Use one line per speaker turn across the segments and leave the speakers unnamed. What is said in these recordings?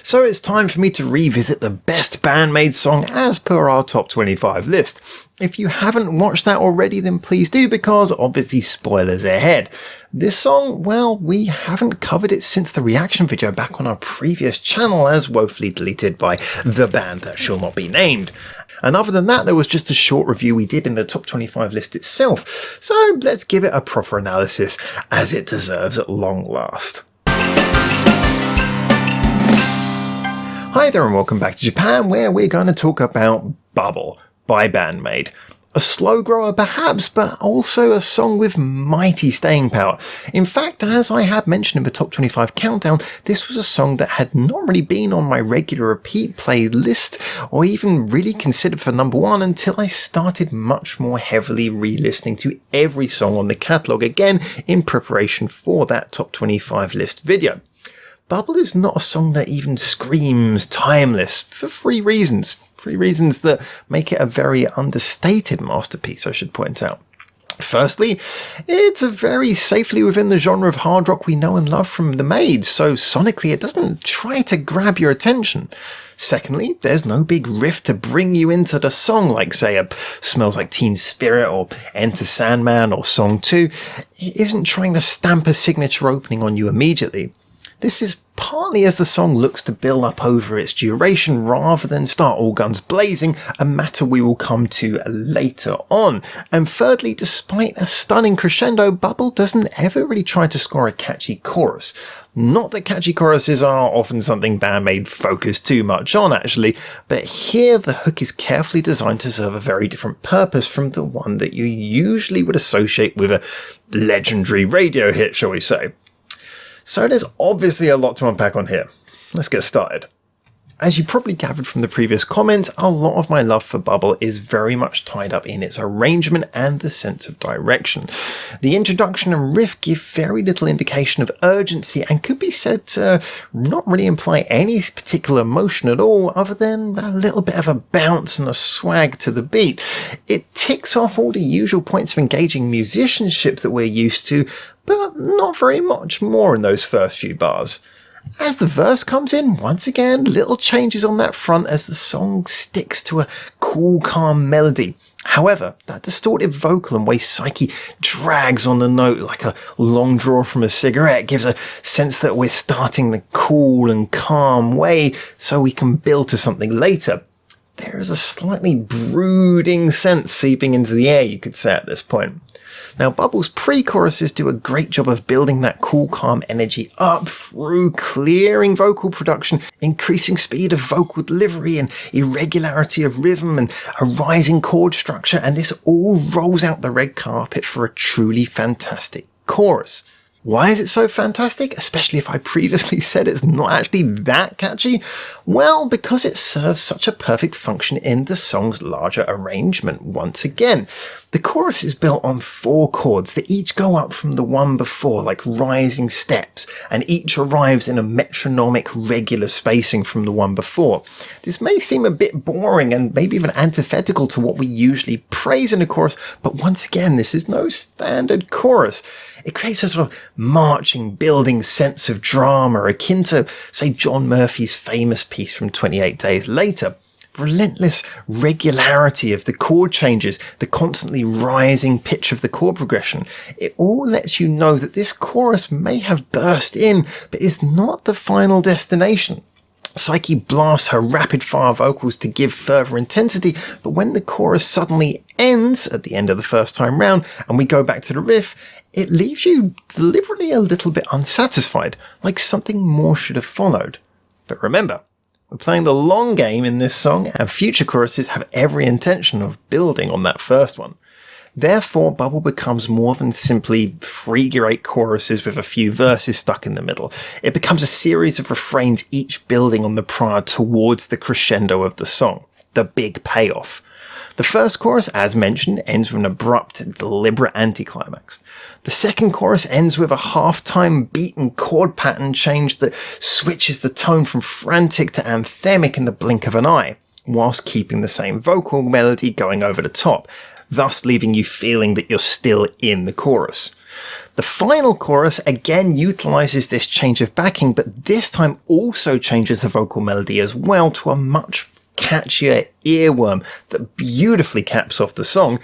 So it's time for me to revisit the best Band-Maid song as per our top 25 list. If you haven't watched that already, then please do, because obviously spoilers ahead. This song, well, we haven't covered it since the reaction video back on our previous channel, as woefully deleted by the band that shall not be named. And other than that, there was just a short review we did in the top 25 list itself. So let's give it a proper analysis, as it deserves at long last. Hi there and welcome back to Japan, where we're going to talk about Bubble by Band-Maid. A slow grower perhaps, but also a song with mighty staying power. In fact, as I had mentioned in the top 25 countdown, this was a song that had not really been on my regular repeat playlist or even really considered for number one until I started much more heavily re-listening to every song on the catalogue again in preparation for that top 25 list video. Bubble is not a song that even screams timeless for three reasons. Three reasons that make it a very understated masterpiece, I should point out. Firstly, it's very safely within the genre of hard rock we know and love from The Maid, so sonically it doesn't try to grab your attention. Secondly, there's no big riff to bring you into the song, like say a Smells Like Teen Spirit or Enter Sandman or Song 2. It isn't trying to stamp a signature opening on you immediately. This is partly as the song looks to build up over its duration rather than start all guns blazing, a matter we will come to later on. And thirdly, despite a stunning crescendo, Bubble doesn't ever really try to score a catchy chorus. Not that catchy choruses are often something Band-Maid focus too much on actually, but here the hook is carefully designed to serve a very different purpose from the one that you usually would associate with a legendary radio hit, shall we say. So there's obviously a lot to unpack on here. Let's get started. As you probably gathered from the previous comments, a lot of my love for Bubble is very much tied up in its arrangement and the sense of direction. The introduction and riff give very little indication of urgency and could be said to not really imply any particular emotion at all other than a little bit of a bounce and a swag to the beat. It ticks off all the usual points of engaging musicianship that we're used to, but not very much more in those first few bars. As the verse comes in, once again, little changes on that front as the song sticks to a cool, calm melody. However, that distorted vocal and way Psyche drags on the note like a long draw from a cigarette gives a sense that we're starting the cool and calm way so we can build to something later. There is a slightly brooding sense seeping into the air, you could say at this point. Now, Bubble's pre-choruses do a great job of building that cool, calm energy up through clearing vocal production, increasing speed of vocal delivery and irregularity of rhythm and a rising chord structure, and this all rolls out the red carpet for a truly fantastic chorus. Why is it so fantastic, especially if I previously said it's not actually that catchy? Well, because it serves such a perfect function in the song's larger arrangement once again. The chorus is built on 4 chords that each go up from the one before like rising steps, and each arrives in a metronomic regular spacing from the one before. This may seem a bit boring and maybe even antithetical to what we usually praise in a chorus, but once again, this is no standard chorus. It creates a sort of marching, building sense of drama akin to, say, John Murphy's famous piece from 28 Days Later. Relentless regularity of the chord changes, the constantly rising pitch of the chord progression. It all lets you know that this chorus may have burst in, but is not the final destination. Psyche blasts her rapid-fire vocals to give further intensity, but when the chorus suddenly ends at the end of the first time round and we go back to the riff, it leaves you deliberately a little bit unsatisfied, like something more should have followed. But remember, we're playing the long game in this song, and future choruses have every intention of building on that first one. Therefore, Bubble becomes more than simply figure-8 choruses with a few verses stuck in the middle. It becomes a series of refrains, each building on the prior towards the crescendo of the song, the big payoff. The first chorus, as mentioned, ends with an abrupt, deliberate anticlimax. The second chorus ends with a half-time beat and chord pattern change that switches the tone from frantic to anthemic in the blink of an eye, whilst keeping the same vocal melody going over the top, thus leaving you feeling that you're still in the chorus. The final chorus again utilizes this change of backing, but this time also changes the vocal melody as well to a much catchier earworm that beautifully caps off the song,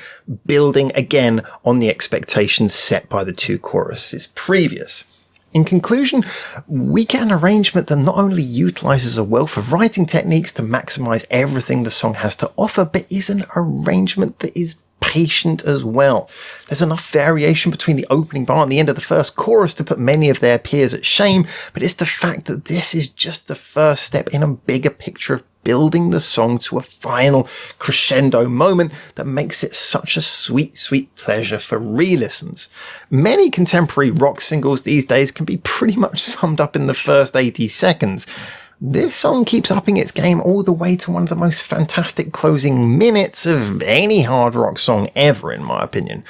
building again on the expectations set by the two choruses previous. In conclusion, we get an arrangement that not only utilizes a wealth of writing techniques to maximize everything the song has to offer, but is an arrangement that is patient as well. There's enough variation between the opening bar and the end of the first chorus to put many of their peers at shame, but it's the fact that this is just the first step in a bigger picture of building the song to a final crescendo moment that makes it such a sweet, sweet pleasure for re-listens. Many contemporary rock singles these days can be pretty much summed up in the first 80 seconds. This song keeps upping its game all the way to one of the most fantastic closing minutes of any hard rock song ever, in my opinion.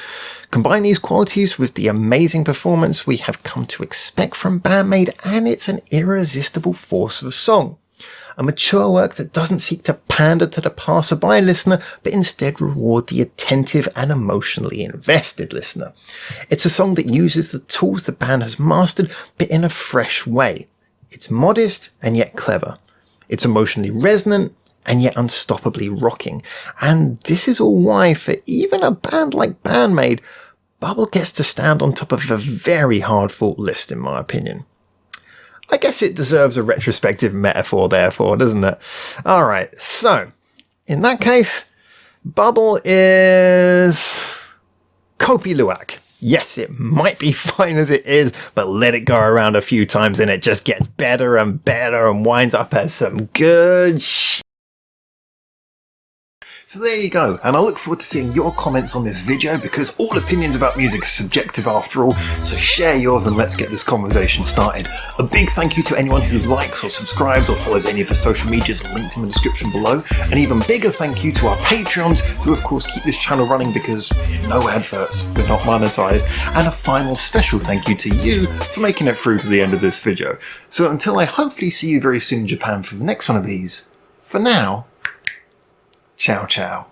Combine these qualities with the amazing performance we have come to expect from Band-Maid, and it's an irresistible force of a song. A mature work that doesn't seek to pander to the passerby listener, but instead reward the attentive and emotionally invested listener. It's a song that uses the tools the band has mastered, but in a fresh way. It's modest and yet clever. It's emotionally resonant and yet unstoppably rocking. And this is all why, for even a band like Band-Maid, Bubble gets to stand on top of a very hard-fought list, in my opinion. I guess it deserves a retrospective metaphor, therefore, doesn't it? Alright, so, in that case, Bubble is Kopi Luwak. Yes, it might be fine as it is, but let it go around a few times and it just gets better and better and winds up as some good shit. So there you go, and I look forward to seeing your comments on this video because all opinions about music are subjective after all, so share yours and let's get this conversation started. A big thank you to anyone who likes or subscribes or follows any of the social medias linked in the description below. An even bigger thank you to our Patreons who of course keep this channel running because no adverts, we're not monetized. And a final special thank you to you for making it through to the end of this video. So until I hopefully see you very soon in Japan for the next one of these, for now, ciao ciao.